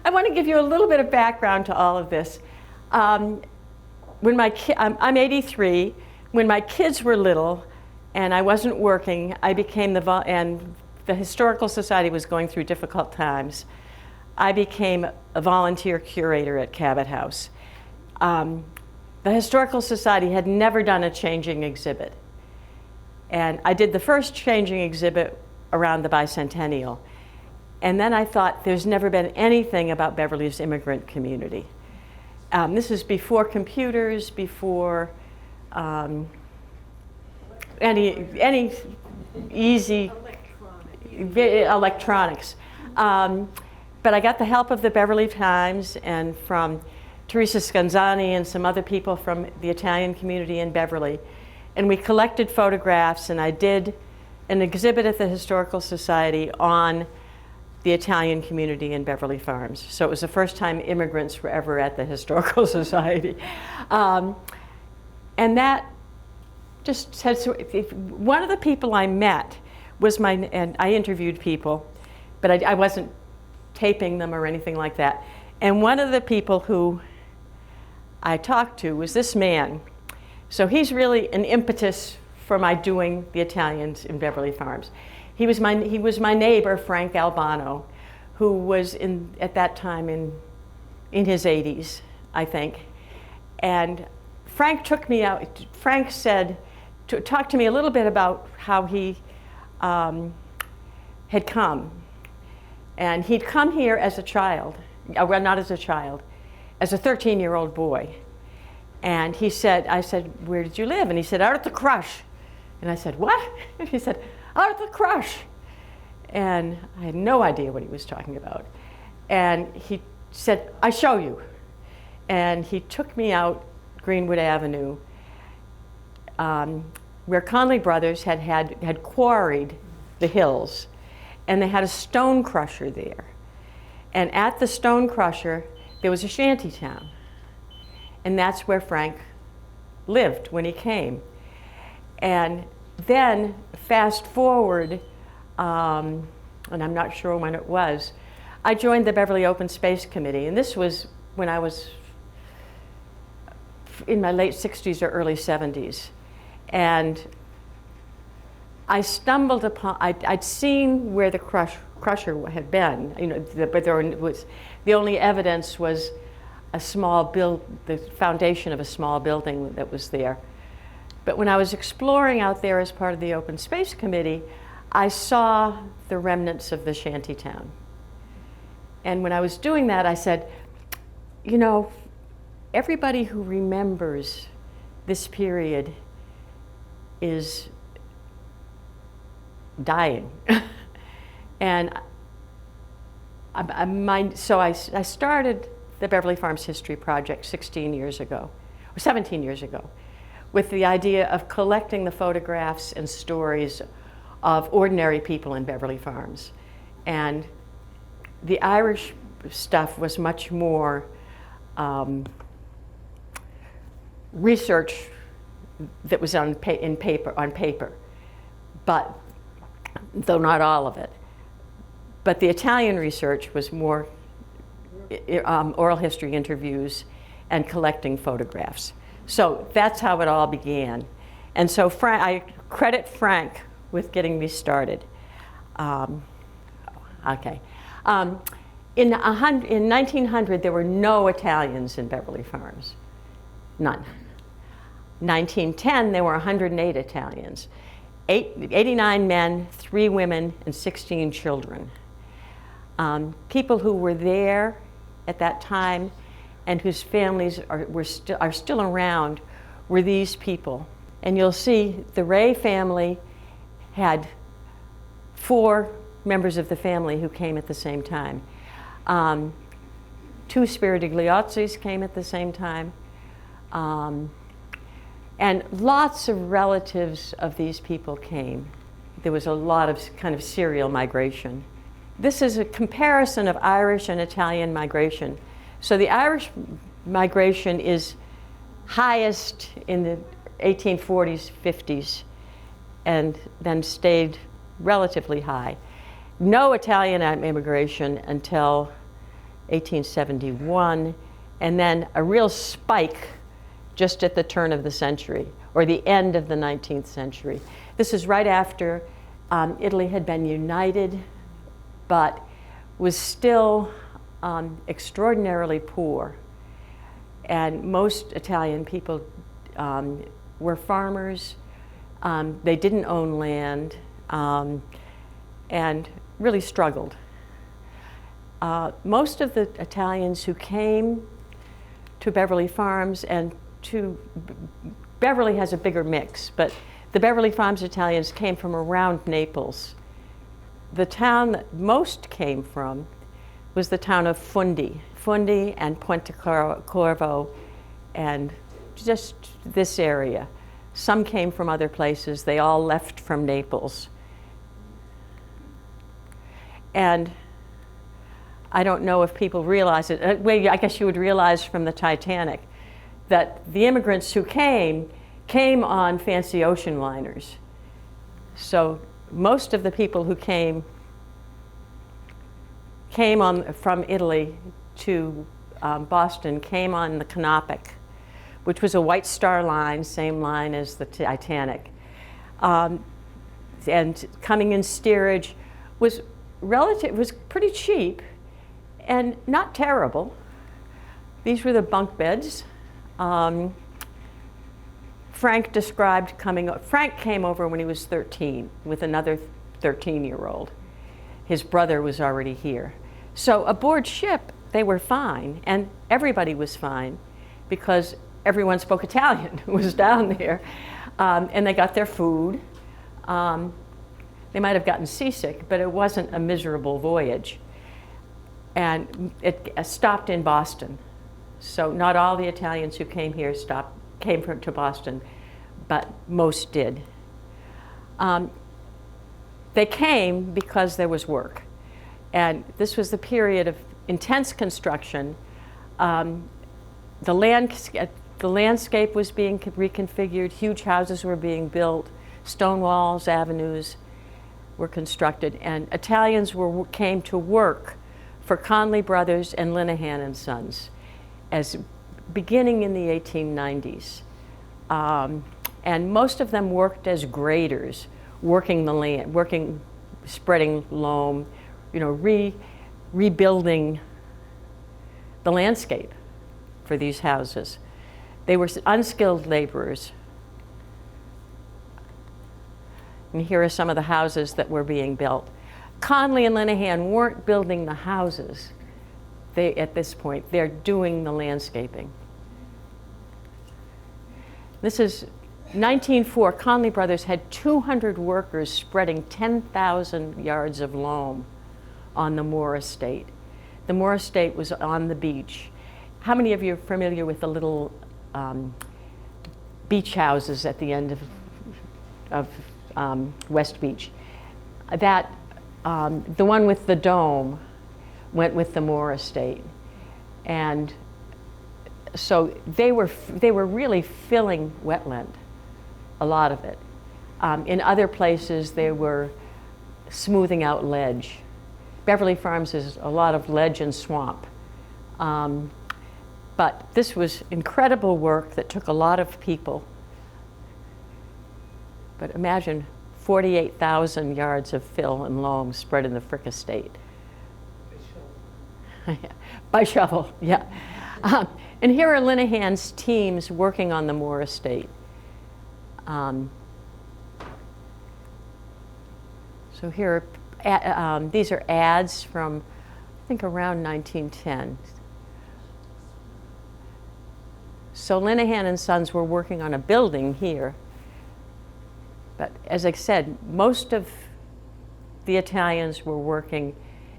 I want to give you a little bit of background to all of this. When I'm 83. When my kids were little and I wasn't working, I became and the Historical Society was going through difficult times. I became a volunteer curator at Cabot House. The Historical Society had never done a changing exhibit. And I did the first changing exhibit around the bicentennial. And then I thought, there's never been anything about Beverly's immigrant community. This is before computers, before any easy electronics. But I got the help of the Beverly Times and from Teresa Scanzani and some other people from the Italian community in Beverly. And we collected photographs, and I did an exhibit at the Historical Society on the Italian community in Beverly Farms. So it was the first time immigrants were ever at the Historical Society. And that just said, so one of the people I met was and I interviewed people, but I wasn't taping them or anything like that. And one of the people who I talked to was this man. So he's really an impetus for my doing the Italians in Beverly Farms. He was my neighbor, Frank Albano, who was at that time in his 80s, I think. And Frank took me out. Frank said, talk to me a little bit about how he had come. And he'd come here as a child, well, not as a child, as a 13-year-old boy. And I said, where did you live? And he said, out at the crush. And I said, what? And he said, out at the crush. And I had no idea what he was talking about. And he said, I show you. And he took me out Greenwood Avenue, where Conley Brothers had quarried the hills. And they had a stone crusher there. And at the stone crusher, there was a shanty town. And that's where Frank lived when he came. And then, fast forward, and I'm not sure when it was, I joined the Beverly Open Space Committee. And this was when I was in my late 60s or early 70s. And I stumbled upon, I'd seen where the crusher had been, but the only evidence was the foundation of a small building that was there. But when I was exploring out there as part of the Open Space Committee, I saw the remnants of the shanty town. And when I was doing that, I said, everybody who remembers this period is dying. And so I started the Beverly Farms History Project 17 years ago, with the idea of collecting the photographs and stories of ordinary people in Beverly Farms. And the Irish stuff was much more research that was on paper, but though not all of it. But the Italian research was more oral history interviews and collecting photographs. So that's how it all began. And so I credit Frank with getting me started. Okay. In 1900, there were no Italians in Beverly Farms, none. 1910, there were 108 Italians, 89 men, 3 women, and 16 children. People who were there at that time and whose families are still around were these people. And you'll see the Ray family had 4 members of the family who came at the same time. 2 Spiritigliozzi's came at the same time. And lots of relatives of these people came. There was a lot of kind of serial migration. This is a comparison of Irish and Italian migration. So the Irish migration is highest in the 1840s, 50s, and then stayed relatively high. No Italian immigration until 1871, and then a real spike just at the turn of the century, or the end of the 19th century. This is right after Italy had been united, but was still extraordinarily poor. And most Italian people were farmers. They didn't own land, and really struggled. Most of the Italians who came to Beverly Farms, and to Beverly has a bigger mix, but the Beverly Farms Italians came from around Naples. The town that most came from was the town of Fundi and Pontecorvo, and just this area. Some came from other places. They all left from Naples. And I don't know if people realize it. Well, I guess you would realize from the Titanic that the immigrants who came on fancy ocean liners. So most of the people who came from Italy to Boston came on the Canopic, which was a White Star Line, same line as the Titanic. And coming in steerage was pretty cheap and not terrible. These were the bunk beds. Frank came over when he was 13 with another 13-year-old. His brother was already here. So aboard ship, they were fine, and everybody was fine because everyone spoke Italian who was down there, and they got their food. They might have gotten seasick, but it wasn't a miserable voyage. And it stopped in Boston. So not all the Italians who came here came to Boston, but most did. They came because there was work. And this was the period of intense construction. The landscape was being reconfigured, huge houses were being built, stone walls, avenues were constructed, and Italians came to work for Conley Brothers and Linehan and Sons, beginning in the 1890s. And most of them worked as graders, working the land, spreading loam, rebuilding the landscape for these houses. They were unskilled laborers. And here are some of the houses that were being built. Conley and Linehan weren't building the houses. At this point, they're doing the landscaping. This is 1904. Conley Brothers had 200 workers spreading 10,000 yards of loam on the Moore Estate. The Moore Estate was on the beach. How many of you are familiar with the little beach houses at the end of West Beach? The one with the dome went with the Moore Estate. And so they were really filling wetland, a lot of it. In other places, they were smoothing out ledge. Beverly Farms is a lot of ledge and swamp. But this was incredible work that took a lot of people. But imagine 48,000 yards of fill and loam spread in the Frick Estate. By shovel, yeah. And here are Linehan's teams working on the Moore estate. So here are, these are ads from, I think, around 1910. So Linehan and Sons were working on a building here. But as I said, most of the Italians were working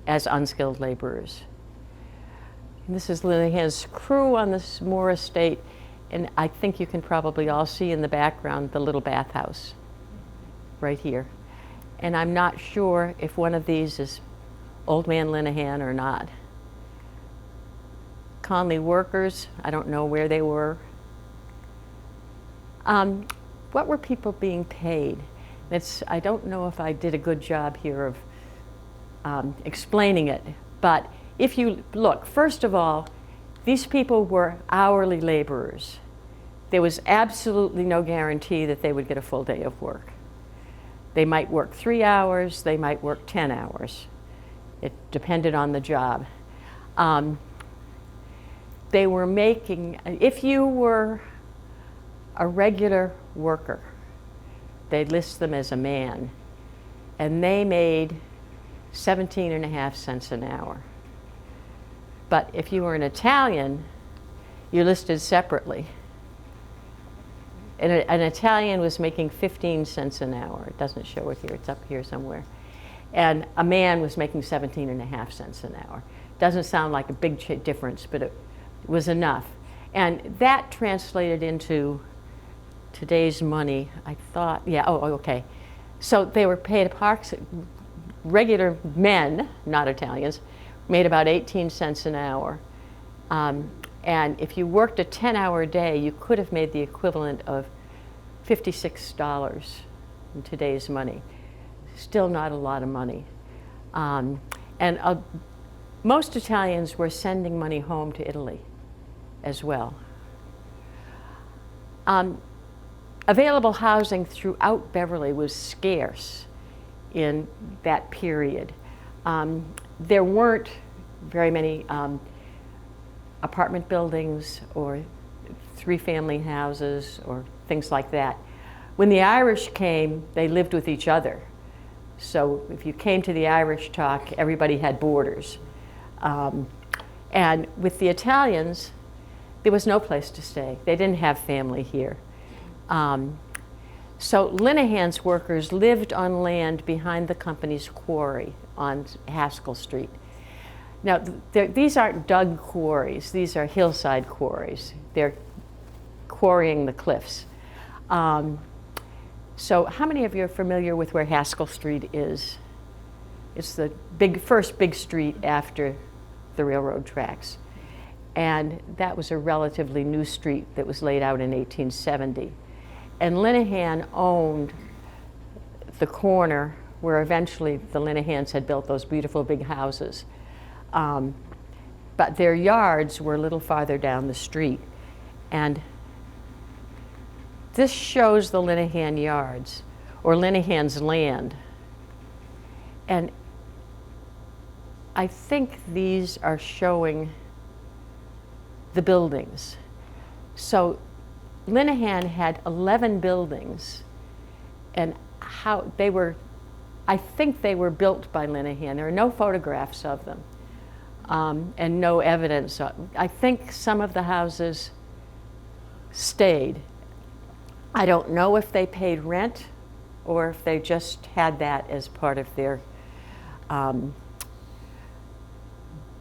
as unskilled laborers. And this is Linehan's crew on this Moore estate, and I think you can probably all see in the background the little bathhouse right here. And I'm not sure if one of these is Old Man Linehan or not. Conley workers, I don't know where they were. What were people being paid? I don't know if I did a good job here of explaining it, but if you look, first of all, these people were hourly laborers. There was absolutely no guarantee that they would get a full day of work. They might work 3 hours, they might work 10 hours. It depended on the job. They were making, if you were a regular worker, they'd list them as a man, and they made 17.5 cents an hour. But if you were an Italian, you're listed separately. And an Italian was making 15 cents an hour. It doesn't show it here, it's up here somewhere. And a man was making 17.5 cents an hour. Doesn't sound like a big difference, but it was enough. And that translated into today's money, I thought, yeah, okay. So they were paid regular men, not Italians, made about 18 cents an hour. And if you worked a 10-hour day, you could have made the equivalent of $56 in today's money. Still not a lot of money. Most Italians were sending money home to Italy as well. Available housing throughout Beverly was scarce in that period. There weren't very many apartment buildings or 3-family houses or things like that. When the Irish came, they lived with each other. So if you came to the Irish talk, everybody had boarders. And with the Italians, there was no place to stay. They didn't have family here. So Linehan's workers lived on land behind the company's quarry on Haskell Street. Now, these aren't dug quarries. These are hillside quarries. They're quarrying the cliffs. So how many of you are familiar with where Haskell Street is? It's the first big street after the railroad tracks. And that was a relatively new street that was laid out in 1870. And Linehan owned the corner where eventually the Linehans had built those beautiful big houses. But their yards were a little farther down the street. And this shows the Linehan yards, or Linehan's land. And I think these are showing the buildings. So Linehan had 11 buildings, and how they were, I think they were built by Linehan. There are no photographs of them, and no evidence. I think some of the houses stayed. I don't know if they paid rent or if they just had that as part of their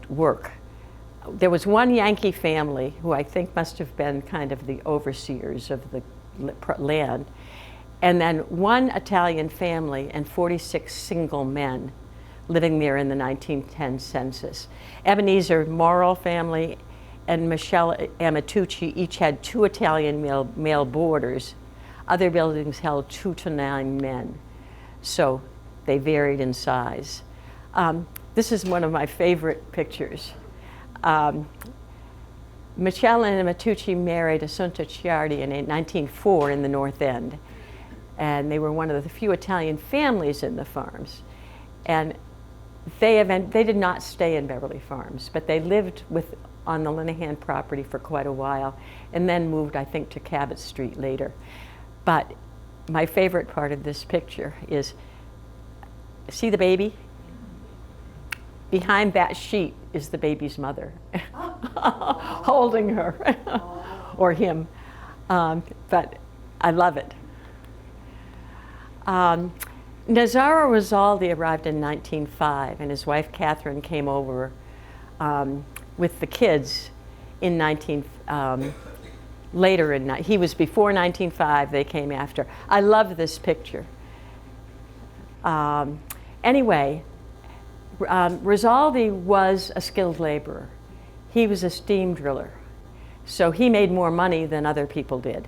work. There was one Yankee family who I think must have been kind of the overseers of the land, and then one Italian family and 46 single men living there in the 1910 census. Ebenezer Morrill family and Michelle Amatucci each had 2 Italian male boarders. Other buildings held 2 to 9 men, so they varied in size. This is one of my favorite pictures. Michelle and Amatucci married Assunta Ciardi in 1904 in the North End, and they were one of the few Italian families in the farms. And They did not stay in Beverly Farms, but they lived on the Linehan property for quite a while, and then moved, I think, to Cabot Street later. But my favorite part of this picture is, see the baby? Behind that sheet is the baby's mother, holding her, or him. But I love it. Nazaro Rizaldi arrived in 1905, and his wife Catherine came over with the kids in he was before 1905, they came after. I love this picture. Anyway, Rizaldi was a skilled laborer. He was a steam driller, so he made more money than other people did.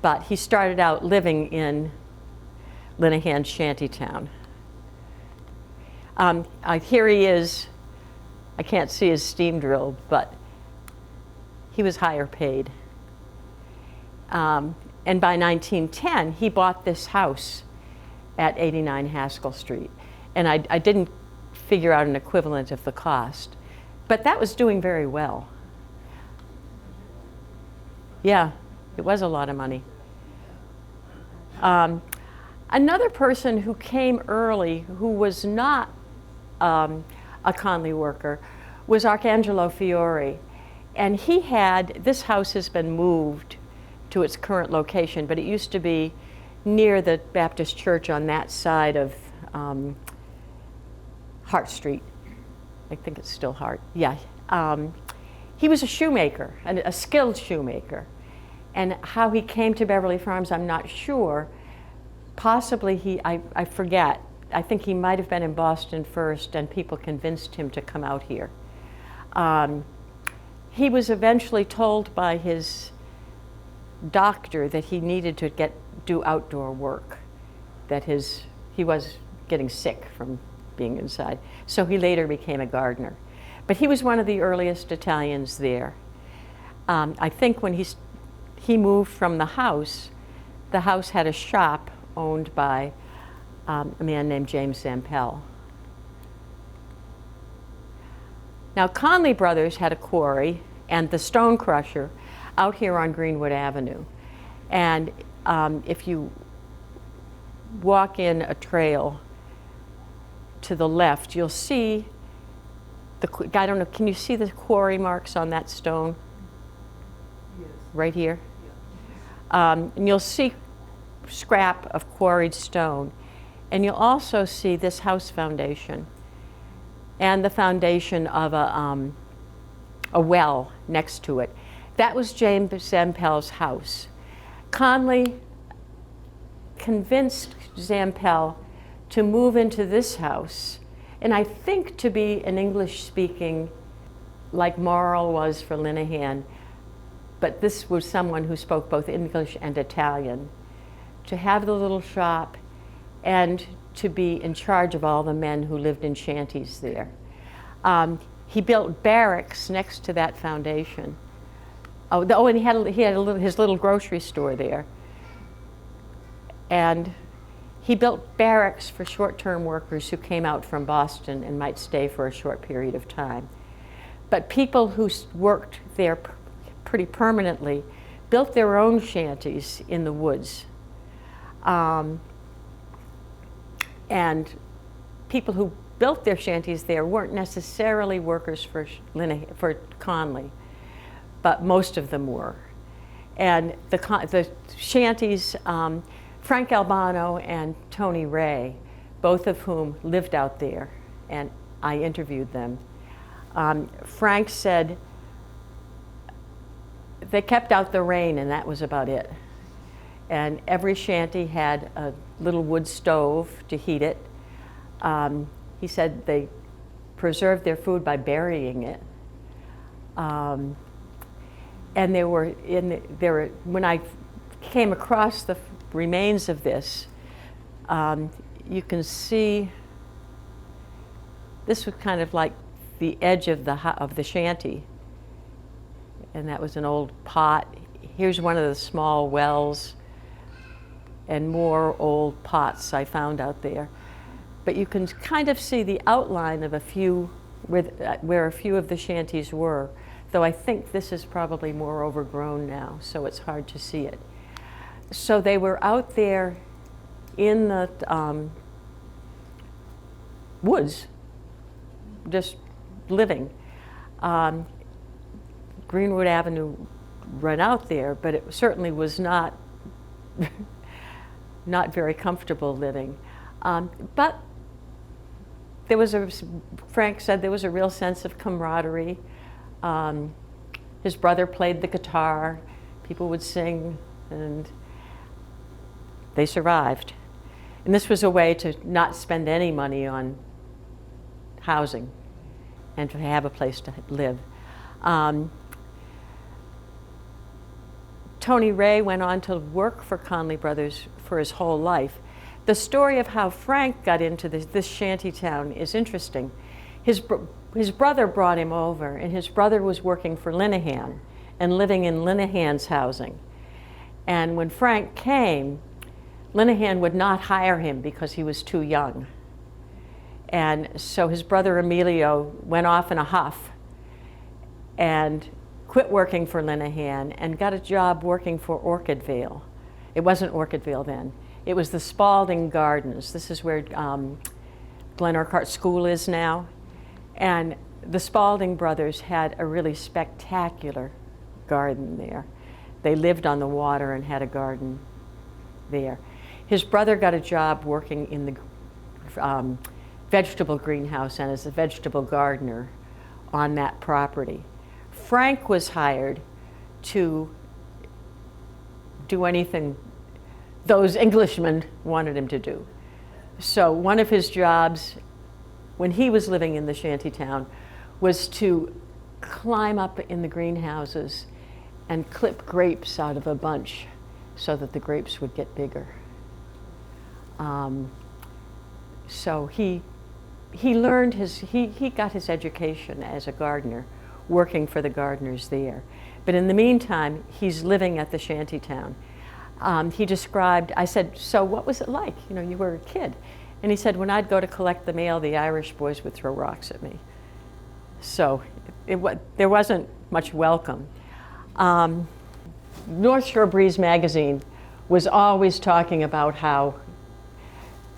But he started out living in Linehan shantytown. Here he is. I can't see his steam drill, but he was higher paid. And by 1910, he bought this house at 89 Haskell Street. And I didn't figure out an equivalent of the cost, but that was doing very well. Yeah, it was a lot of money. Another person who came early, who was not a Conley worker, was Arcangelo Fiore. And this house has been moved to its current location, but it used to be near the Baptist church on that side of Hart Street. I think it's still Hart. Yeah. He was a shoemaker, a skilled shoemaker. And how he came to Beverly Farms, I'm not sure. Possibly I forget. I think he might have been in Boston first, and people convinced him to come out here. He was eventually told by his doctor that he needed to do outdoor work, that he was getting sick from being inside. So he later became a gardener. But he was one of the earliest Italians there. I think when he moved from the house had a shop owned by a man named James Zampel. Now, Conley Brothers had a quarry and the stone crusher out here on Greenwood Avenue. And if you walk in a trail to the left, you'll see I don't know, can you see the quarry marks on that stone? Yes. Right here? Yeah. And you'll see scrap of quarried stone. And you'll also see this house foundation and the foundation of a well next to it. That was James Zampel's house. Conley convinced Zampel to move into this house, and I think to be an English-speaking, like Morrill was for Linehan, but this was someone who spoke both English and Italian, to have the little shop and to be in charge of all the men who lived in shanties there. He built barracks next to that foundation. And he had his little grocery store there. And he built barracks for short-term workers who came out from Boston and might stay for a short period of time. But people who worked there pretty permanently built their own shanties in the woods. And people who built their shanties there weren't necessarily workers for Conley, but most of them were. And the shanties, Frank Albano and Tony Ray, both of whom lived out there, and I interviewed them. Frank said they kept out the rain, and that was about it. And every shanty had a little wood stove to heat it. He said they preserved their food by burying it. And when I came across the remains of this, you can see this was kind of like the edge of the shanty, and that was an old pot. Here's one of the small wells, and more old pots I found out there. but you can kind of see the outline of a few, where a few of the shanties were, though I think this is probably more overgrown now, so it's hard to see it. So they were out there in the woods, just living. Greenwood Avenue ran out there, but it certainly was not not very comfortable living. But there was Frank said there was a real sense of camaraderie. His brother played the guitar, people would sing, and they survived. And this was a way to not spend any money on housing and to have a place to live. Tony Ray went on to work for Conley Brothers for his whole life. The story of how Frank got into this shanty town is interesting. His brother brought him over, and his brother was working for Linehan and living in Linehan's housing. And when Frank came, Linehan would not hire him because he was too young. And so his brother Emilio went off in a huff and quit working for Linehan and got a job working for Orchidvale. It wasn't Orchidvale then. It was the Spalding Gardens. This is where Glen Urquhart School is now. And the Spalding brothers had a really spectacular garden there. They lived on the water and had a garden there. His brother got a job working in the vegetable greenhouse and as a vegetable gardener on that property. Frank was hired to do anything those Englishmen wanted him to do. So one of his jobs when he was living in the shanty town was to climb up in the greenhouses and clip grapes out of a bunch so that the grapes would get bigger. So he learned he got his education as a gardener, working for the gardeners there. But in the meantime, he's living at the shanty town. He described, I said, so what was it like? You know, you were a kid. And he said, when I'd go to collect the mail, the Irish boys would throw rocks at me. So there wasn't much welcome. North Shore Breeze magazine was always talking about how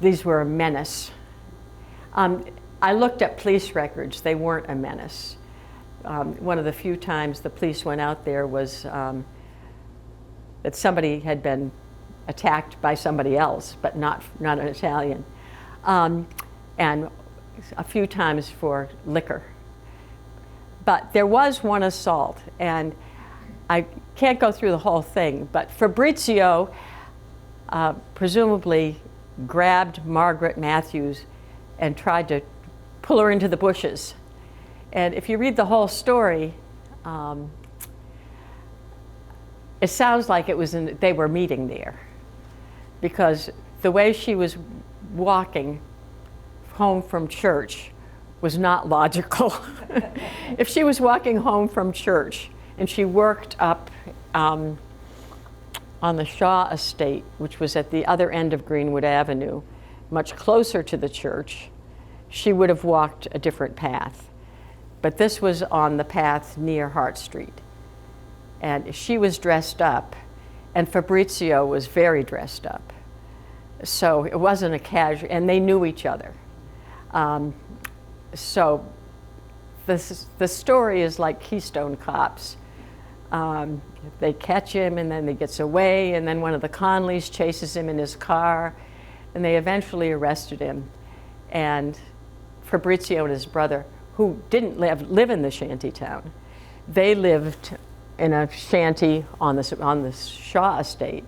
these were a menace. I looked at police records. They weren't a menace. One of the few times the police went out there was that somebody had been attacked by somebody else, but not an Italian. And a few times for liquor. But there was one assault, and I can't go through the whole thing, but Fabrizio presumably grabbed Margaret Matthews and tried to pull her into the bushes. And if you read the whole story, it sounds like it was they were meeting there, because the way she was walking home from church was not logical. If she was walking home from church and she worked up on the Shaw estate, which was at the other end of Greenwood Avenue, much closer to the church, she would have walked a different path. But this was on the path near Hart Street. And she was dressed up, and Fabrizio was very dressed up. So it wasn't a casual, and they knew each other. So the story is like Keystone Cops. They catch him, and then he gets away, and then one of the Conleys chases him in his car, and they eventually arrested him. And Fabrizio and his brother, who didn't live in the shanty town, they lived in a shanty on the Shaw estate.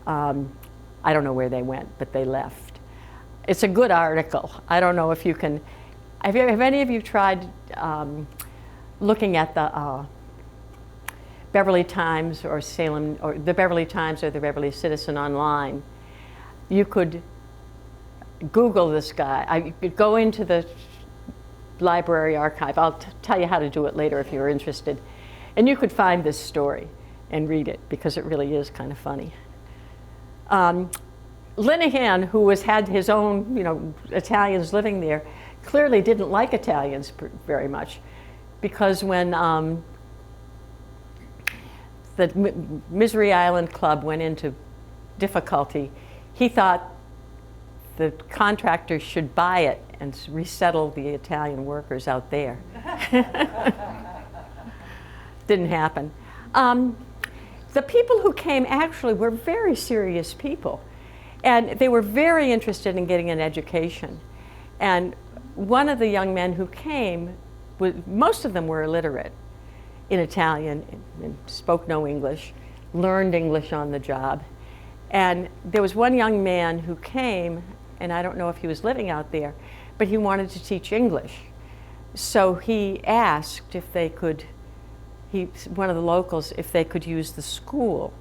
I don't know where they went, but they left. It's a good article. I don't know if you can, have any of you tried looking at the Beverly Times or Salem, or the Beverly Times or the Beverly Citizen online? You could Google this guy. You could go into the library archive. I'll tell you how to do it later if you're interested. And you could find this story and read it, because it really is kind of funny. Linehan, who had his own, Italians living there, clearly didn't like Italians very much, because when the Misery Island Club went into difficulty, he thought the contractors should buy it and resettle the Italian workers out there. Didn't happen. The people who came actually were very serious people, and they were very interested in getting an education. And one of the young men who came, most of them were illiterate in Italian and spoke no English, learned English on the job. And there was one young man who came, and I don't know if he was living out there, but he wanted to teach English. So he asked if they could, one of the locals, if they could use the school.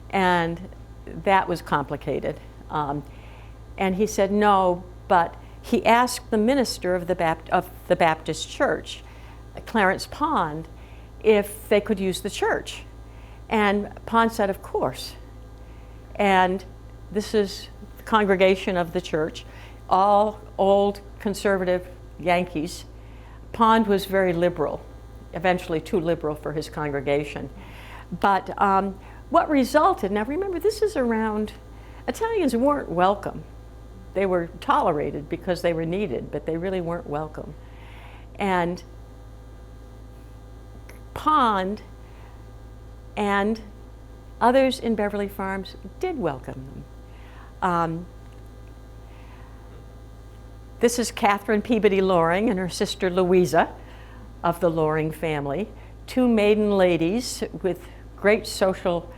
And that was complicated. And he said no, but he asked the minister of the Baptist church, Clarence Pond, if they could use the church. And Pond said, of course. And this is the congregation of the church, all old conservative Yankees. Pond was very liberal, eventually too liberal for his congregation. But what resulted, now remember, this is around, Italians weren't welcome. They were tolerated because they were needed, but they really weren't welcome. And Pond and others in Beverly Farms did welcome them. This is Catherine Peabody Loring and her sister Louisa of the Loring family, two maiden ladies with great social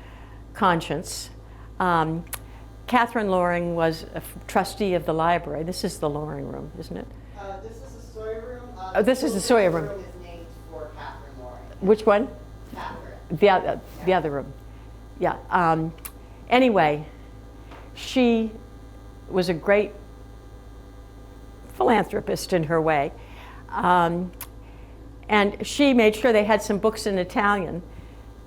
conscience. Catherine Loring was a trustee of the library. This is the Loring room, isn't it? This is the Sawyer room. This is the Sawyer room. The room is named for Catherine Loring. Which one? Catherine. The other room. Yeah. Anyway, she was a great philanthropist in her way. And she made sure they had some books in Italian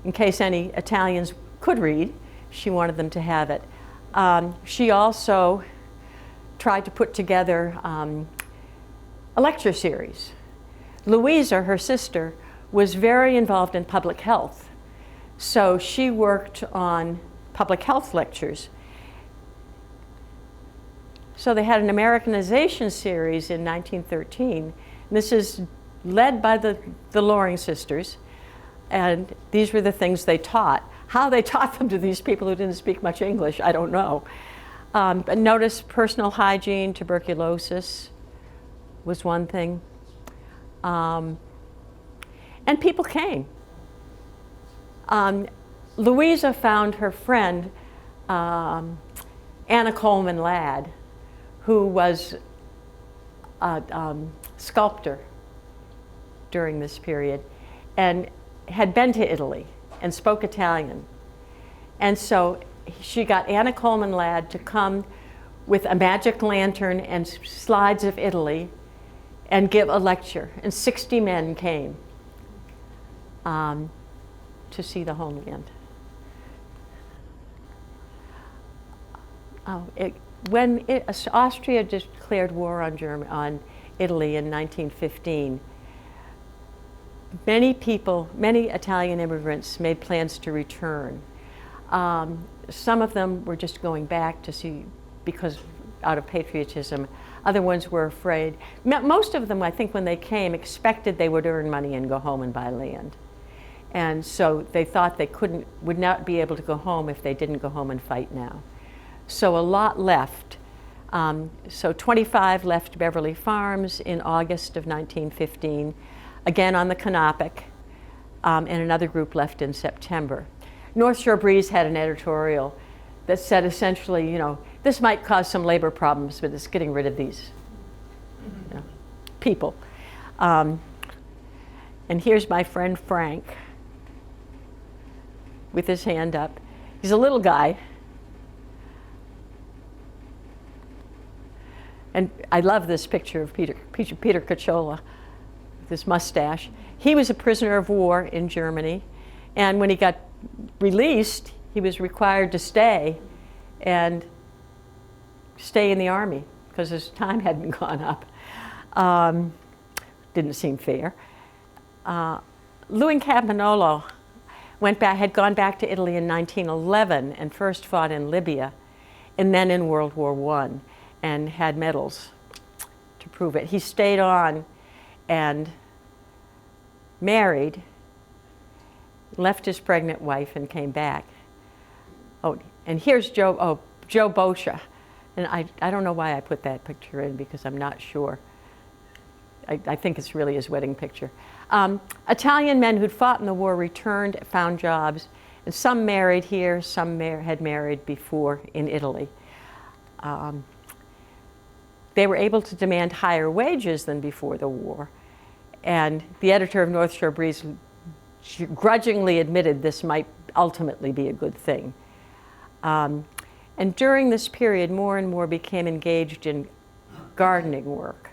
in case any Italians could read. She wanted them to have it. She also tried to put together a lecture series. Louisa, her sister, was very involved in public health. So she worked on public health lectures. So they had an Americanization series in 1913. This is led by the Loring sisters. And these were the things they taught. How they taught them to these people who didn't speak much English, I don't know. But notice personal hygiene, tuberculosis was one thing. And people came. Louisa found her friend, Anna Coleman Ladd, who was a sculptor during this period, and had been to Italy and spoke Italian. And so she got Anna Coleman Ladd to come with a magic lantern and slides of Italy and give a lecture. And 60 men came to see the homeland. When Austria declared war on Italy in 1915, many Italian immigrants made plans to return. Some of them were just going back to see, because out of patriotism. Other ones were afraid. Most of them, I think, when they came, expected they would earn money and go home and buy land. And so they thought they would not be able to go home if they didn't go home and fight now. So a lot left. So 25 left Beverly Farms in August of 1915, again on the Canopic, and another group left in September. North Shore Breeze had an editorial that said essentially, this might cause some labor problems, but it's getting rid of these people. And here's my friend Frank with his hand up. He's a little guy. And I love this picture of Peter Cacciola with his mustache. He was a prisoner of war in Germany, and when he got released, he was required to stay and stay in the Army because his time hadn't gone up. Didn't seem fair. Louis Campagnolo had gone back to Italy in 1911 and first fought in Libya and then in World War I and had medals to prove it. He stayed on and married, left his pregnant wife and came back. Oh, and here's Joe Boscia. And I don't know why I put that picture in because I'm not sure. I think it's really his wedding picture. Italian men who'd fought in the war returned, found jobs, and some married here, some had married before in Italy. They were able to demand higher wages than before the war, and the editor of North Shore Breeze grudgingly admitted this might ultimately be a good thing. And during this period, more and more became engaged in gardening work.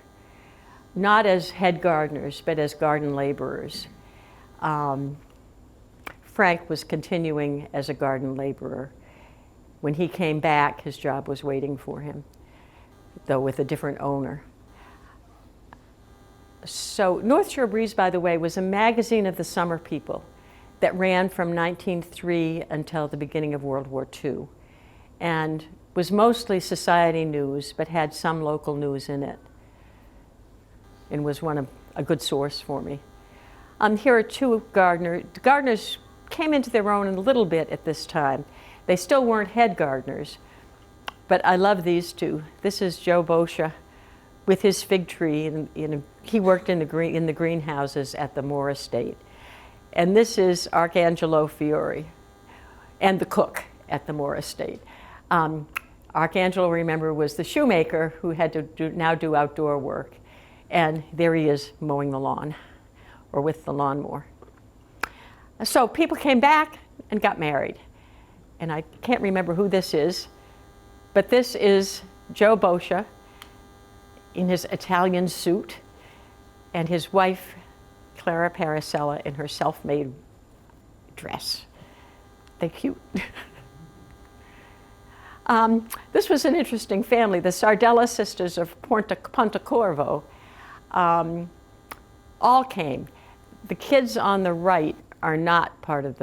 Not as head gardeners, but as garden laborers. Frank was continuing as a garden laborer. When he came back, his job was waiting for him, though with a different owner. So North Shore Breeze, by the way, was a magazine of the summer people that ran from 1903 until the beginning of World War II, and was mostly society news, but had some local news in it, and was a good source for me. Here are two gardeners. The gardeners came into their own a little bit at this time. They still weren't head gardeners, but I love these two. This is Joe Boscia with his fig tree, and he worked in the greenhouses at the Moore estate. And this is Arcangelo Fiore, and the cook at the Moore estate. Arcangelo, remember, was the shoemaker who had to now do outdoor work. And there he is mowing the lawn, or with the lawnmower. So people came back and got married. And I can't remember who this is, but this is Joe Boscia in his Italian suit, and his wife, Clara Paracella, in her self-made dress. They're cute. This was an interesting family. The Sardella sisters of Pontecorvo all came. The kids on the right are not part of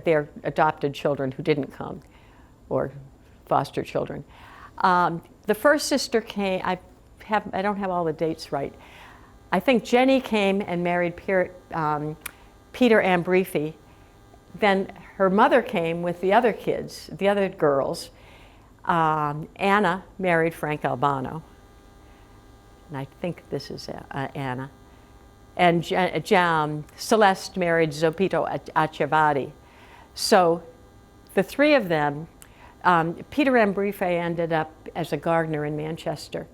they're adopted children who didn't come, or foster children. The first sister came, I don't have all the dates right. I think Jenny came and married Peter Ambrifi. Then her mother came with the other kids, the other girls. Anna married Frank Albano. And I think this is Anna. And Celeste married Zopito Acevati. So the three of them, Peter Ambrife ended up as a gardener in Manchester,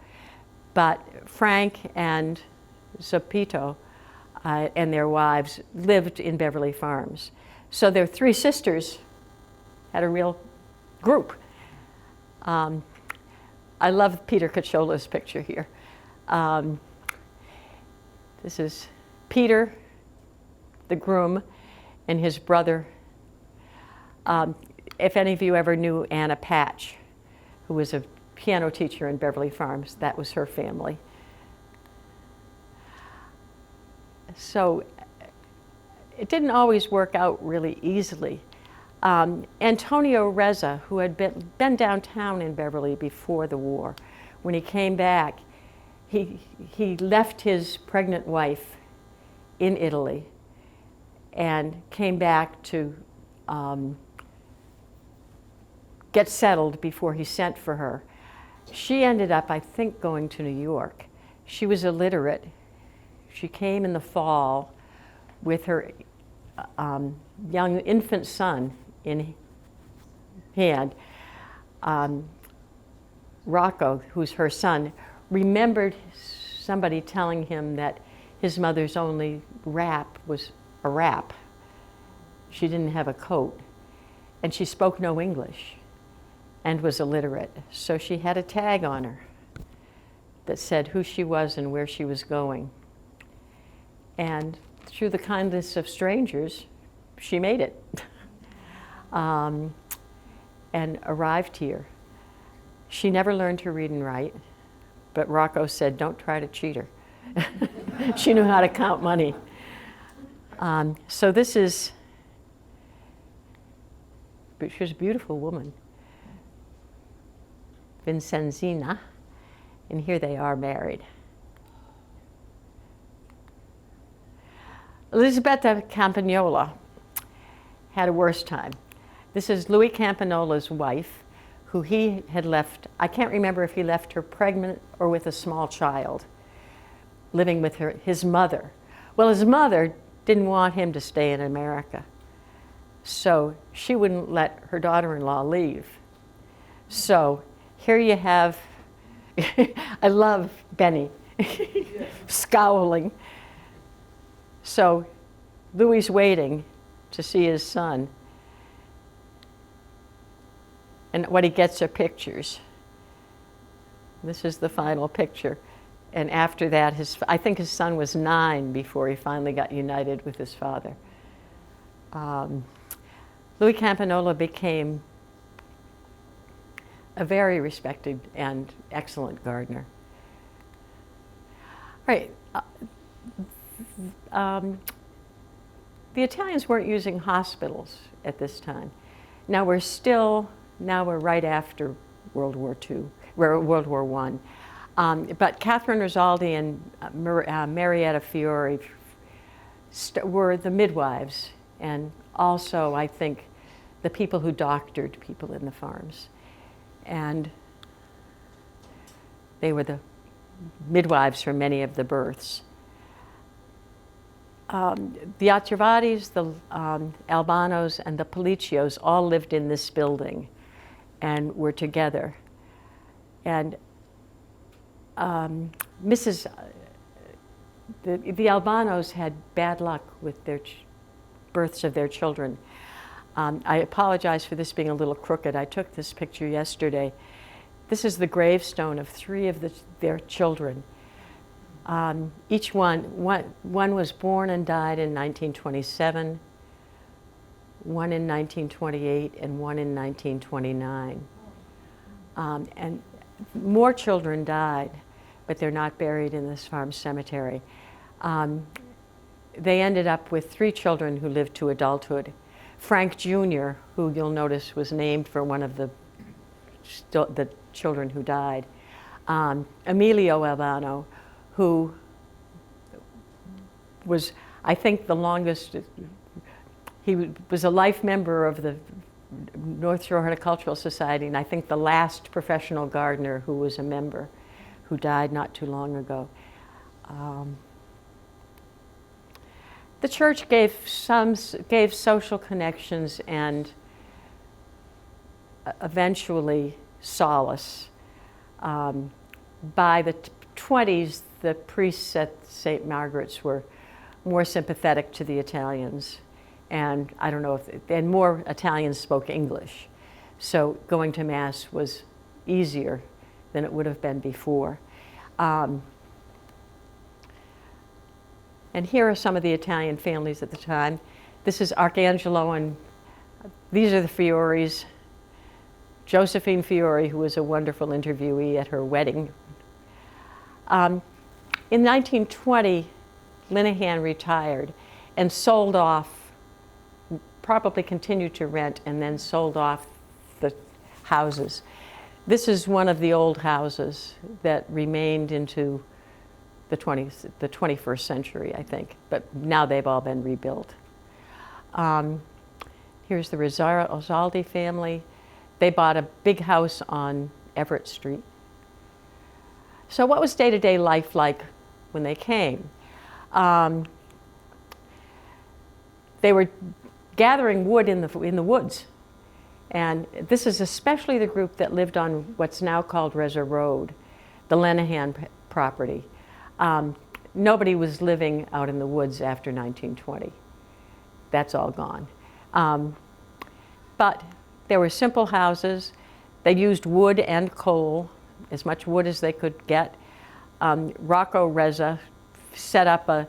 but Frank and Zopito and their wives lived in Beverly Farms. So their three sisters had a real group. I love Peter Cacciola's picture here. This is Peter, the groom, and his brother. If any of you ever knew Anna Patch, who was a piano teacher in Beverly Farms, that was her family. So it didn't always work out really easily. Antonio Reza, who had been downtown in Beverly before the war, when he came back, he left his pregnant wife in Italy and came back to get settled before he sent for her. She ended up, I think, going to New York. She was illiterate. She came in the fall with her young infant son in hand. Rocco, who's her son, remembered somebody telling him that his mother's only wrap was a wrap. She didn't have a coat, and she spoke no English and was illiterate. So she had a tag on her that said who she was and where she was going. And through the kindness of strangers, she made it and arrived here. She never learned to read and write, but Rocco said, don't try to cheat her. She knew how to count money. So this is, she was a beautiful woman, Vincenzina, and here they are married. Elisabetta Campagnola had a worse time. This is Louis Campanola's wife, who he had left, I can't remember if he left her pregnant or with a small child, living with his mother. Well, his mother didn't want him to stay in America, so she wouldn't let her daughter-in-law leave. So here you have, I love Benny, scowling. So Louis waiting to see his son. And what he gets are pictures. This is the final picture. And after that, I think his son was 9 before he finally got united with his father. Louis Campagnola became a very respected and excellent gardener. Right. The Italians weren't using hospitals at this time. Now we're right after World War II, World War I. But Catherine Rosaldi and Marietta Fiore were the midwives, and also, I think, the people who doctored people in the farms. And they were the midwives for many of the births. The Atravadis, the Albanos, and the Policios all lived in this building and were together. And the Albanos had bad luck with their births of their children. I apologize for this being a little crooked. I took this picture yesterday. This is the gravestone of 3 of their children. Each one was born and died in 1927, one in 1928, and one in 1929. And more children died, but they're not buried in this farm cemetery. They ended up with 3 children who lived to adulthood. Frank Jr., who you'll notice was named for one of the children who died. Emilio Albano, who was, I think, the longest, he was a life member of the North Shore Horticultural Society, and I think the last professional gardener who was a member, who died not too long ago. The church gave social connections and eventually solace. By the 20s, the priests at St. Margaret's were more sympathetic to the Italians, and I don't know and more Italians spoke English. So going to Mass was easier than it would have been before. And here are some of the Italian families at the time. This is Arcangelo, and these are the Fioris. Josephine Fiore, who was a wonderful interviewee at her wedding. In 1920, Linehan retired and sold off, probably continued to rent, and then sold off the houses. This is one of the old houses that remained into the 21st century, I think, but now they've all been rebuilt. Here's the Rosaldi family. They bought a big house on Everett Street. So what was day-to-day life like when they came? They were gathering wood in the woods. And this is especially the group that lived on what's now called Reza Road, the Lenehan property. Nobody was living out in the woods after 1920. That's all gone. But there were simple houses. They used wood and coal, as much wood as they could get. Rocco Reza set up an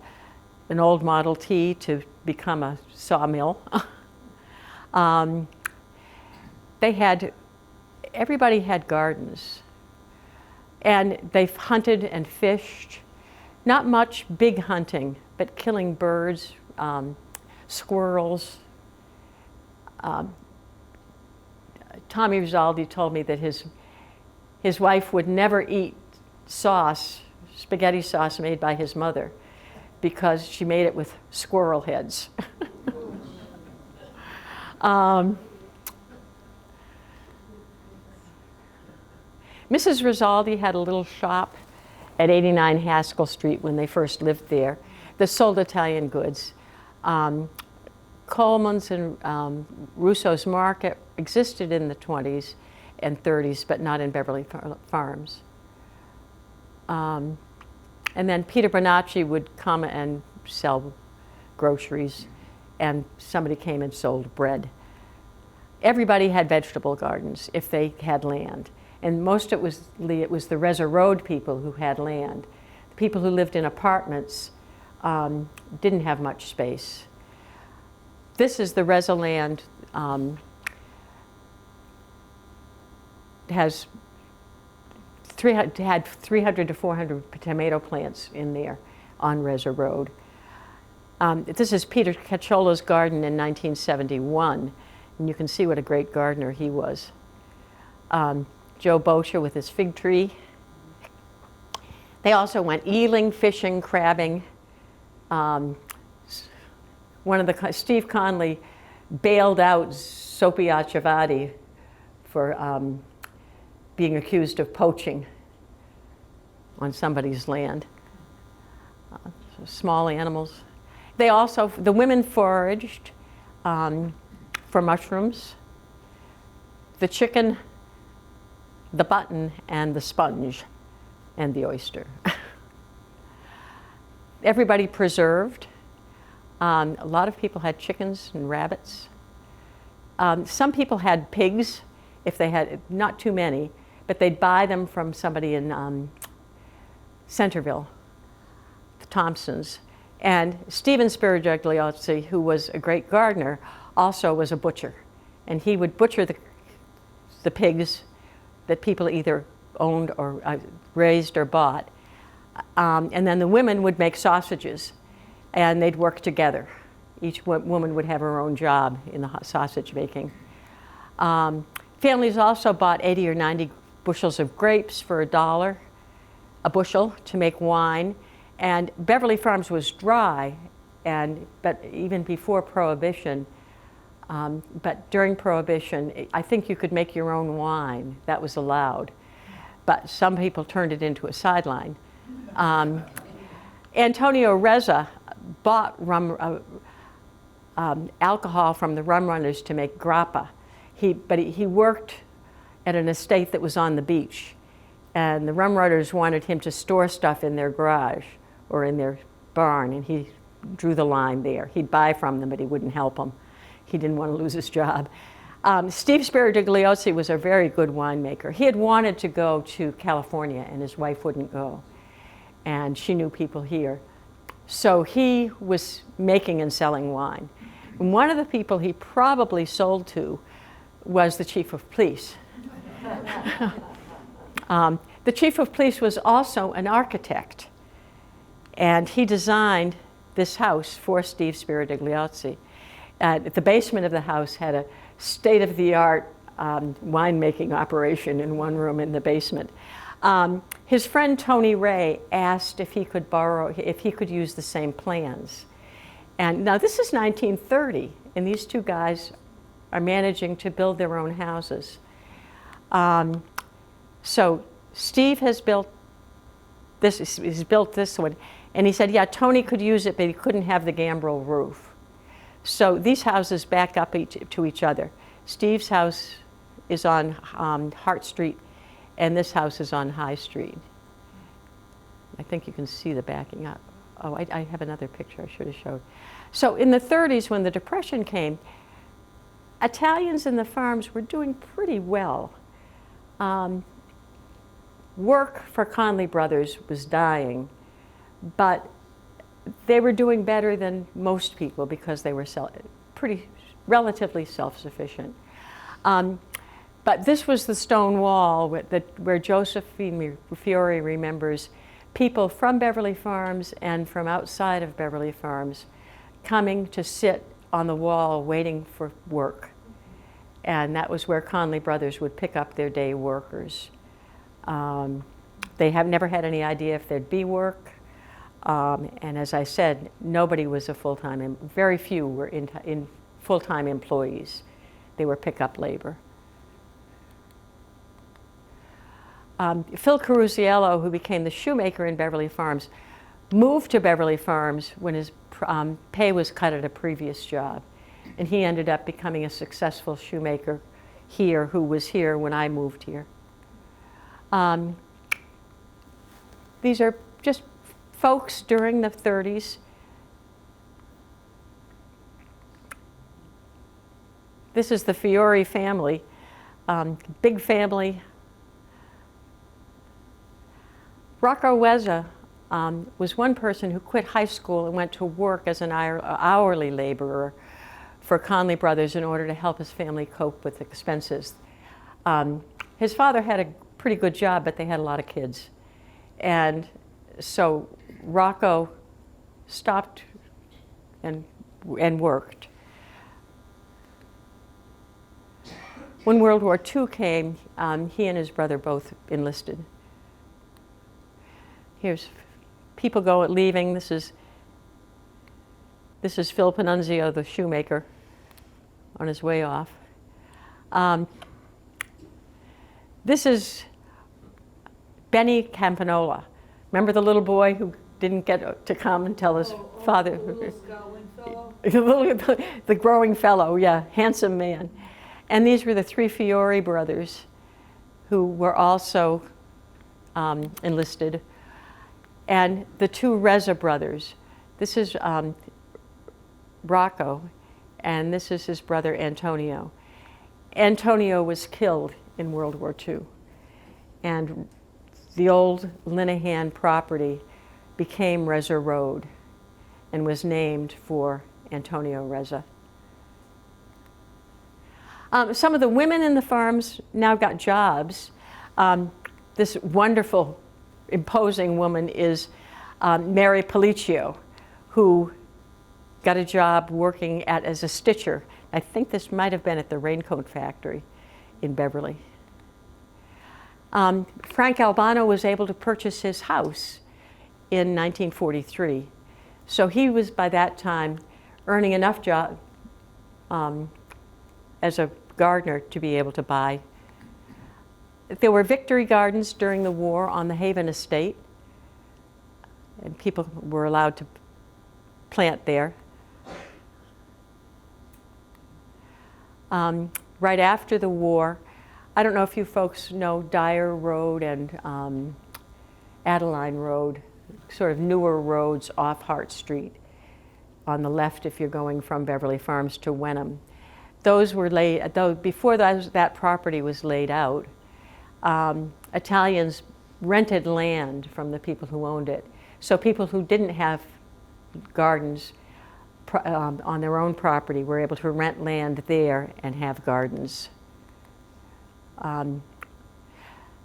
old Model T to become a sawmill. They had everybody had gardens. And they hunted and fished. Not much big hunting, but killing birds, squirrels. Tommy Rizaldi told me that his wife would never eat spaghetti sauce made by his mother, because she made it with squirrel heads. Mrs. Rizaldi had a little shop at 89 Haskell Street when they first lived there that sold Italian goods. Coleman's and Russo's Market existed in the 20s and 30s, but not in Beverly Farms. And then Peter Bonacci would come and sell groceries, and somebody came and sold bread. Everybody had vegetable gardens if they had land. And most it was the Reza Road people who had land. The people who lived in apartments didn't have much space. This is the Reza land. Had 300 to 400 tomato plants in there on Reza Road. This is Peter Cacciola's garden in 1971, and you can see what a great gardener he was. Joe Bocher with his fig tree. They also went eeling, fishing, crabbing. Steve Conley bailed out Sophie Achavadi for being accused of poaching on somebody's land. So small animals. The women foraged for mushrooms, the chicken, the button, and the sponge, and the oyster. Everybody preserved. A lot of people had chickens and rabbits. Some people had pigs, if they had, not too many, but they'd buy them from somebody in Centerville, the Thompsons. And Stephen Spirigliosi, who was a great gardener, also was a butcher. And he would butcher the pigs that people either owned or raised or bought. And then the women would make sausages, and they'd work together. Each woman would have her own job in the sausage making. Families also bought 80 or 90 bushels of grapes for $1 a bushel to make wine. And Beverly Farms was dry, but even before Prohibition, but during Prohibition, I think you could make your own wine. That was allowed. But some people turned it into a sideline. Antonio Reza bought alcohol from the rum runners to make grappa. But he worked at an estate that was on the beach. And the rum runners wanted him to store stuff in their garage or in their barn, and he drew the line there. He'd buy from them, but he wouldn't help them. He didn't want to lose his job. Steve Spirigliosi was a very good winemaker. He had wanted to go to California, and his wife wouldn't go. And she knew people here. So he was making and selling wine. And one of the people he probably sold to was the chief of police. The chief of police was also an architect, and he designed this house for Steve Spirigliosi. The basement of the house had a state-of-the-art winemaking operation in one room in the basement. His friend Tony Ray asked if he could use the same plans. And now this is 1930, and these two guys are managing to build their own houses. So Steve has built this. He's built this one, and he said, "Yeah, Tony could use it, but he couldn't have the gambrel roof." So these houses back up to each other. Steve's house is on Hart Street, and this house is on High Street. I think you can see the backing up. Oh, I have another picture I should have showed. So in the 30s, when the Depression came, Italians in the farms were doing pretty well. Work for Conley Brothers was dying, but they were doing better than most people because they were relatively self-sufficient. But this was the stone wall where Josephine Fiore remembers people from Beverly Farms and from outside of Beverly Farms coming to sit on the wall waiting for work. And that was where Conley Brothers would pick up their day workers. They have never had any idea if there'd be work. And as I said, nobody was a full-time, very few were in full-time employees. They were pickup labor. Phil Carusiello, who became the shoemaker in Beverly Farms, moved to Beverly Farms when his pay was cut at a previous job. And he ended up becoming a successful shoemaker here, who was here when I moved here. These are just folks during the 30s. This is the Fiore family, big family. Rocco Weza was one person who quit high school and went to work as an hourly laborer for Conley Brothers in order to help his family cope with expenses. His father had a pretty good job, but they had a lot of kids. And so Rocco stopped and worked. When World War II came, he and his brother both enlisted. Here's people leaving. This is Phil Panunzio, the shoemaker, on his way off. This is Benny Campanola. Remember the little boy who didn't get to come and tell his father? The growing fellow, yeah, handsome man. And these were the three Fiore brothers who were also enlisted. And the two Reza brothers. This is Rocco, and this is his brother Antonio. Antonio was killed in World War II. And the old Linehan property became Reza Road and was named for Antonio Reza. Some of the women in the farms now got jobs. This wonderful, imposing woman is Mary Policcio, who got a job working as a stitcher. I think this might have been at the raincoat factory in Beverly. Frank Albano was able to purchase his house in 1943. So he was, by that time, earning enough job as a gardener to be able to buy. There were victory gardens during the war on the Haven estate, and people were allowed to plant there. Right after the war, I don't know if you folks know Dyer Road and Adeline Road, sort of newer roads off Hart Street on the left if you're going from Beverly Farms to Wenham. Those were laid, before that property was laid out, Italians rented land from the people who owned it. So people who didn't have gardens on their own property were able to rent land there and have gardens. In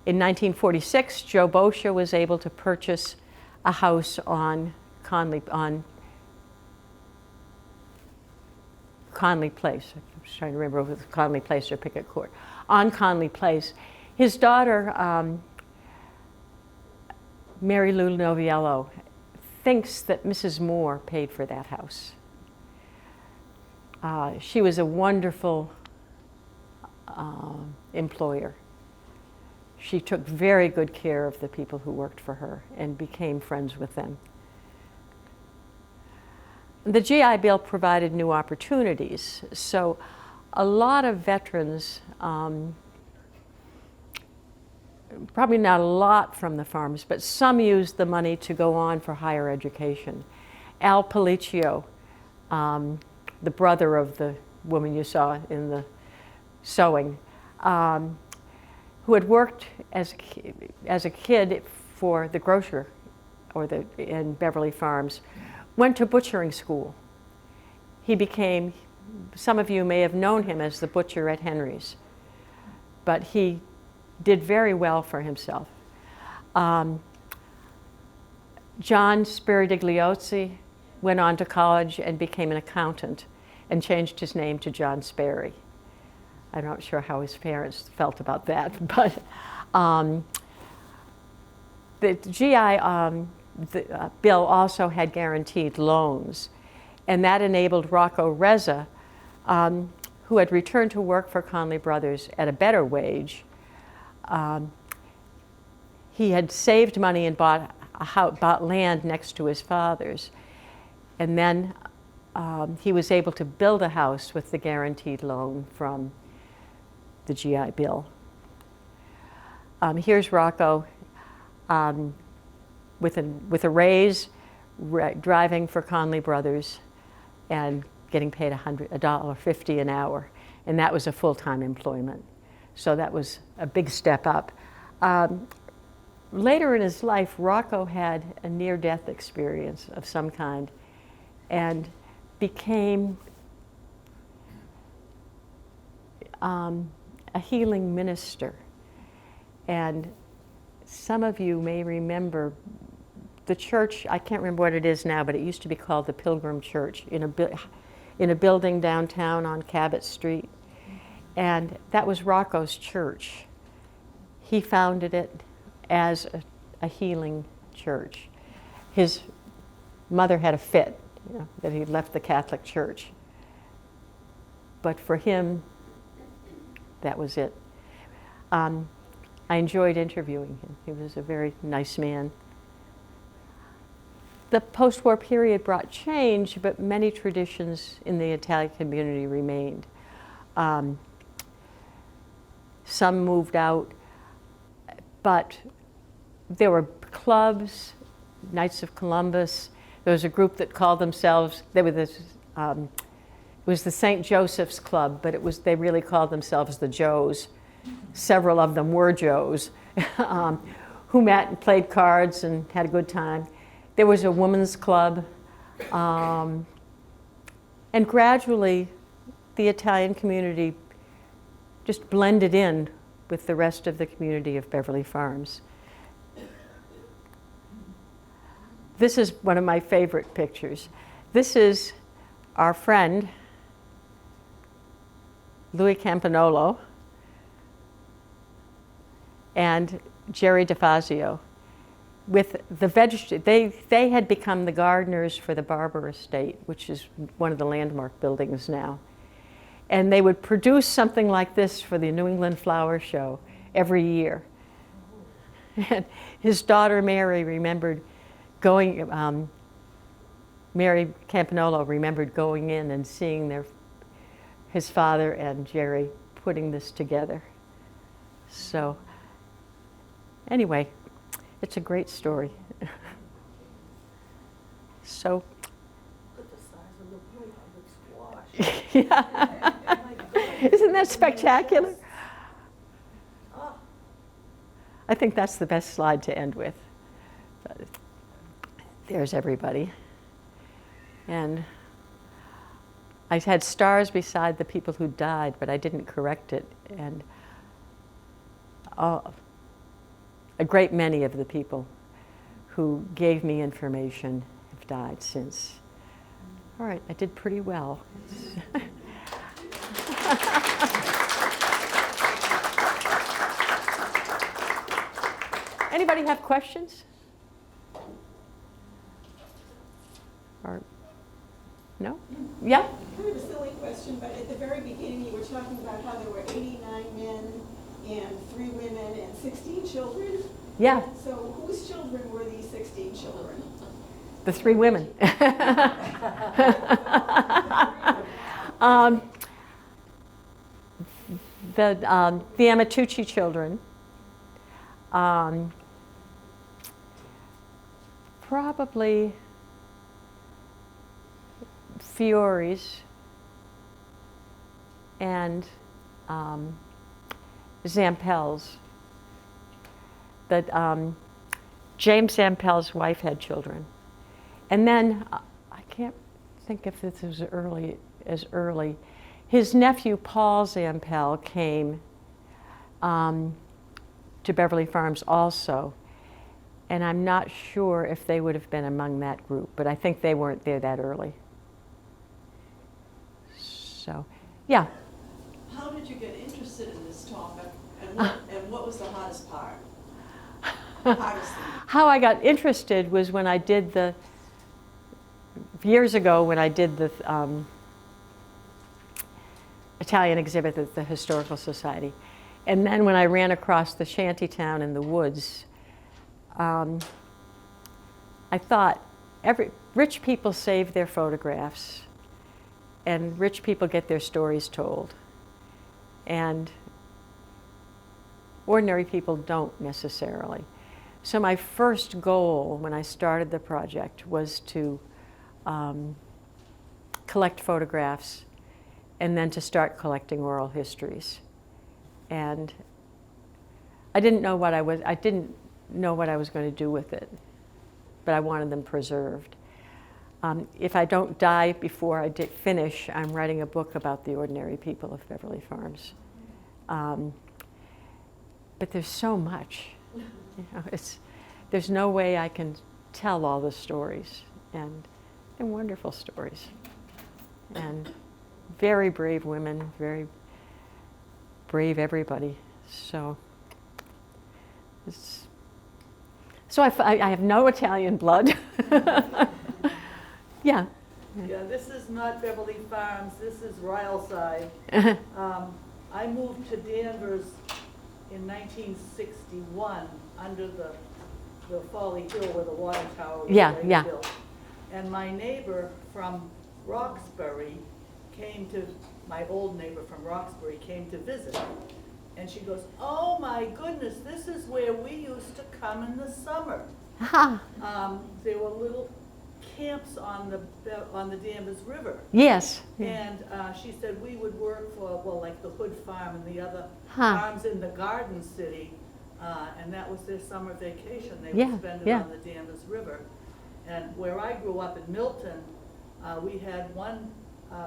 1946, Joe Boscia was able to purchase a house on Conley Place. I'm just trying to remember if it was Conley Place or Pickett Court. On Conley Place. His daughter, Mary Lou Noviello, thinks that Mrs. Moore paid for that house. She was a wonderful employer. She took very good care of the people who worked for her and became friends with them. The GI Bill provided new opportunities. So a lot of veterans, probably not a lot from the farms, but some used the money to go on for higher education. Al Policcio, the brother of the woman you saw in the sewing, who had worked as a kid for the grocer in Beverly Farms, went to butchering school. He became, some of you may have known him as the butcher at Henry's, but he did very well for himself. John Spiridigliozzi went on to college and became an accountant and changed his name to John Sperry. I'm not sure how his parents felt about that, but the GI bill also had guaranteed loans, and that enabled Rocco Reza, who had returned to work for Conley Brothers at a better wage. He had saved money and bought land next to his father's, and then he was able to build a house with the guaranteed loan from the GI Bill. Here's Rocco with a raise, driving for Conley Brothers and getting paid $1.50 an hour, and that was a full-time employment. So that was a big step up. Later in his life, Rocco had a near-death experience of some kind and became a healing minister. And some of you may remember the church, I can't remember what it is now, but it used to be called the Pilgrim Church in a building downtown on Cabot Street. And that was Rocco's church. He founded it as a healing church. His mother had a fit, that he left the Catholic Church. But for him, that was it. I enjoyed interviewing him. He was a very nice man. The post-war period brought change, but many traditions in the Italian community remained. Some moved out, but there were clubs, Knights of Columbus. There was a group that called themselves, it was the St. Joseph's Club, but they really called themselves the Joes. Several of them were Joes, who met and played cards and had a good time. There was a women's club, and gradually the Italian community just blended in with the rest of the community of Beverly Farms. This is one of my favorite pictures. This is our friend, Louis Campanolo, and Jerry DeFazio. With the they had become the gardeners for the Barber Estate, which is one of the landmark buildings now. And they would produce something like this for the New England Flower Show every year. And his daughter Mary remembered Mary Campanolo remembered going in and seeing his father and Jerry putting this together. So anyway, it's a great story. So. Look at the size of the blue squash. Yeah. Isn't that spectacular? Oh. I think that's the best slide to end with. There's everybody. And I had stars beside the people who died, but I didn't correct it. And a great many of the people who gave me information have died since. All right, I did pretty well. Anybody have questions? Or no? Yeah? Kind of a silly question, but at the very beginning you were talking about how there were 89 men and 3 women and 16 children. Yeah. So whose children were these 16 children? The 3 women. The Amatucci children, probably Fiore's and Zampel's. James Zampel's wife had children. And then, I can't think if this was early. His nephew Paul Zampel came to Beverly Farms also. And I'm not sure if they would have been among that group, but I think they weren't there that early. So, yeah. How did you get interested in this topic, and what was the hardest part? Hardest thing. How I got interested was when I did years ago when I did the Italian exhibit at the Historical Society. And then when I ran across the shanty town in the woods, I thought rich people save their photographs and rich people get their stories told. And ordinary people don't necessarily. So my first goal when I started the project was to collect photographs and then to start collecting oral histories. And I didn't know what I was going to do with it, but I wanted them preserved. If I don't die before I finish, I'm writing a book about the ordinary people of Beverly Farms. But there's so much. You know, there's no way I can tell all the stories, and they're wonderful stories. And very brave women, very brave everybody. So I have no Italian blood. Yeah. Yeah, this is not Beverly Farms, this is Ryleside. I moved to Danvers in 1961 under the Folly Hill where the water tower was Yeah. built. And my neighbor from Roxbury my old neighbor from Roxbury came to visit. And she goes, "Oh my goodness, this is where we used to come in the summer." There were little camps on the Danvers River. Yes. And she said we would work for, like the Hood Farm and the other farms in the Garden City, and that was their summer vacation. They would spend it on the Danvers River. And where I grew up in Milton, we had one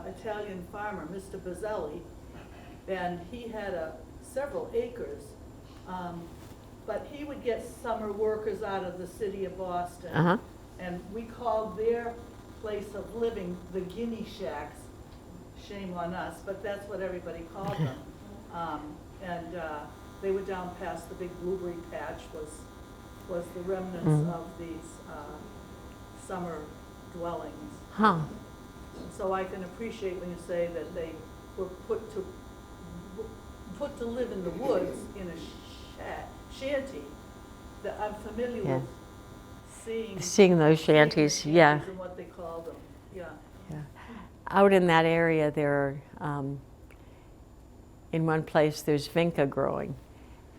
Italian farmer, Mr. Bazzelli, and he had several acres, but he would get summer workers out of the city of Boston. And we called their place of living the guinea shacks. Shame on us, but that's what everybody called them. They were down past the big blueberry patch was the remnants of these summer dwellings. So I can appreciate when you say that they were put to live in the woods in a shanty. That I'm familiar with seeing those shanties, and what they call them, Out in that area, there are, in one place there's vinca growing,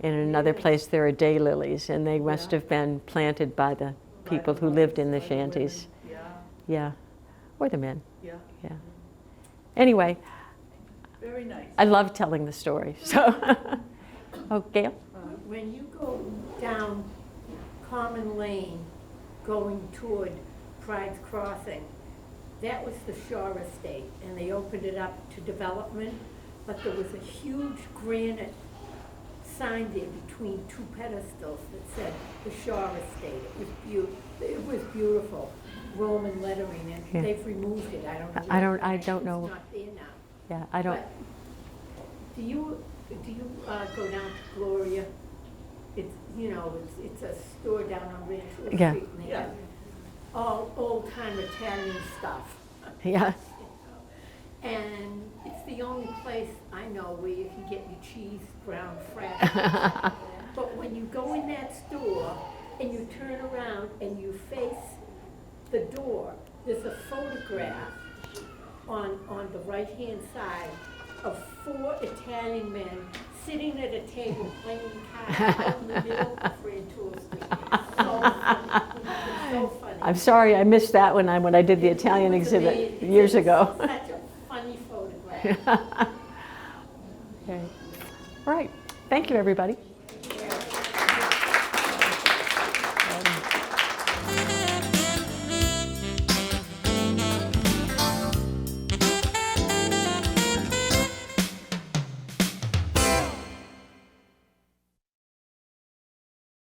in another place there are daylilies, and they must have been planted by the people who lived in the shanties. Or the men. Anyway, very nice. I love telling the story. So, Gail? When you go down Common Lane, going toward Pride's Crossing, that was the Shaw Estate, and they opened it up to development, but there was a huge granite sign there between two pedestals that said the Shaw Estate. It was beautiful, Roman lettering, and they've removed it. I don't know. It's not there now. Yeah, I don't. But do you go down to Gloria? It's a store down on Rancho Street, and they have all old-time Italian stuff. Yeah. And it's the only place I know where you can get your cheese ground fresh. But when you go in that store and you turn around and you face the door, there's a photograph on the right-hand side of 4 Italian men sitting at a table playing cards out in the middle of Rancho Street. It's so funny. I'm sorry I missed that when I did the Italian exhibit years ago. Such a funny photograph. Okay. All right. Thank you, everybody.